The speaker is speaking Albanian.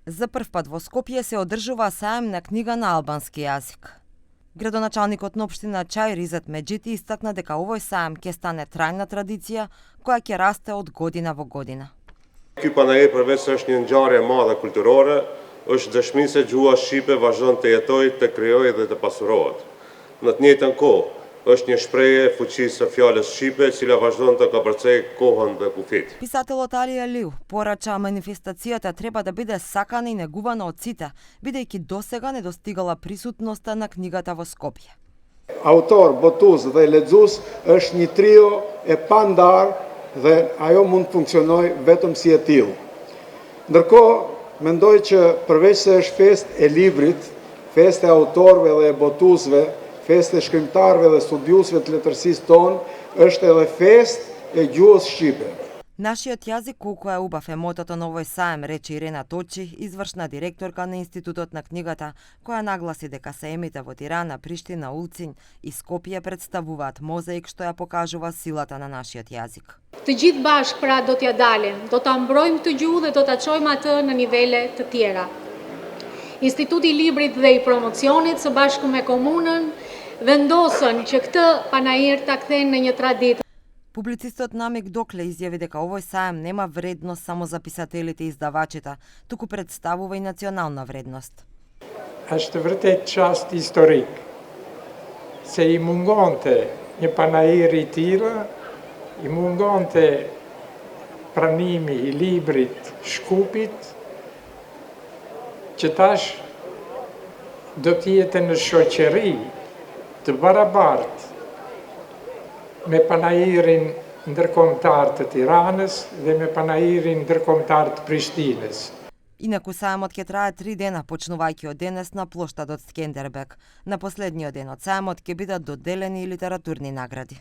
За прв пат во Скопје се одржува саем на книга на албански јазик. Градоначалникот на општина Чај Ризет Меджити истакна дека овој саем ќе стане трајна традиција која ќе расте од година во година. Ky panair përveç se është një ngjarje e madhe kulturore, është dëshmi se gjuha shqipe vazhdon të jetojë, të krijojë dhe të pasurohet. Në të njëjtën kohë, është një shprehje e fuqisë së fjalës shqipe, e cila vazhdon të kapërcej kohën dhe kufit. Писателот Алија Лиу порача манифестацијата треба да биде сакана и негувана од сите, бидејќи досега не достигала присутноста на книгата во Скопје. Autor, botues dhe lexues është një trio e pandar dhe ajo mund të funksionojë vetëm si e tillë. Ndërkohë, mendoj që përveç se është festë e librit, festë e autorëve dhe e botuesve, festë e shkrimtarëve dhe studiusëve të letërsisë tonë, është edhe festë e gjuhës shqipe. Нашиот јазик колку е убав е мотото на овој саем, рече Ирена Точи, извршна директорка на Институтот на книгата, која нагласи дека саемите во Тирана, Приштина, Улцин и Скопје представуваат мозаик што ја покажува силата на нашиот јазик. Të gjithë bashkë pra do t'ja dalim, do ta mbrojmë këtë gjuhë dhe do ta çojmë atë në nivele të tjera. Instituti i Librit dhe i Promocionit së bashku me komunën vendosën që këtë panair ta kthejnë në një traditë. Публицистот Намик Докле изјави дека овој саем нема вредност само за писателите и издавачите, туку представува и национална вредност. Është vërtet çast historik, se i mungonte një panair i tillë, i mungonte pranimi i librit Shkupit, që tash do të jetë në shoqëri të barabartë me panairin ndërkombëtar të Tiranës dhe me panairin ndërkombëtar të Prishtinës. Инаку саемот ќе трае 3 дена, почнувајќи од денес на плоштадот Скендербек. На последниот ден од саемот ќе бидат доделени литературни награди.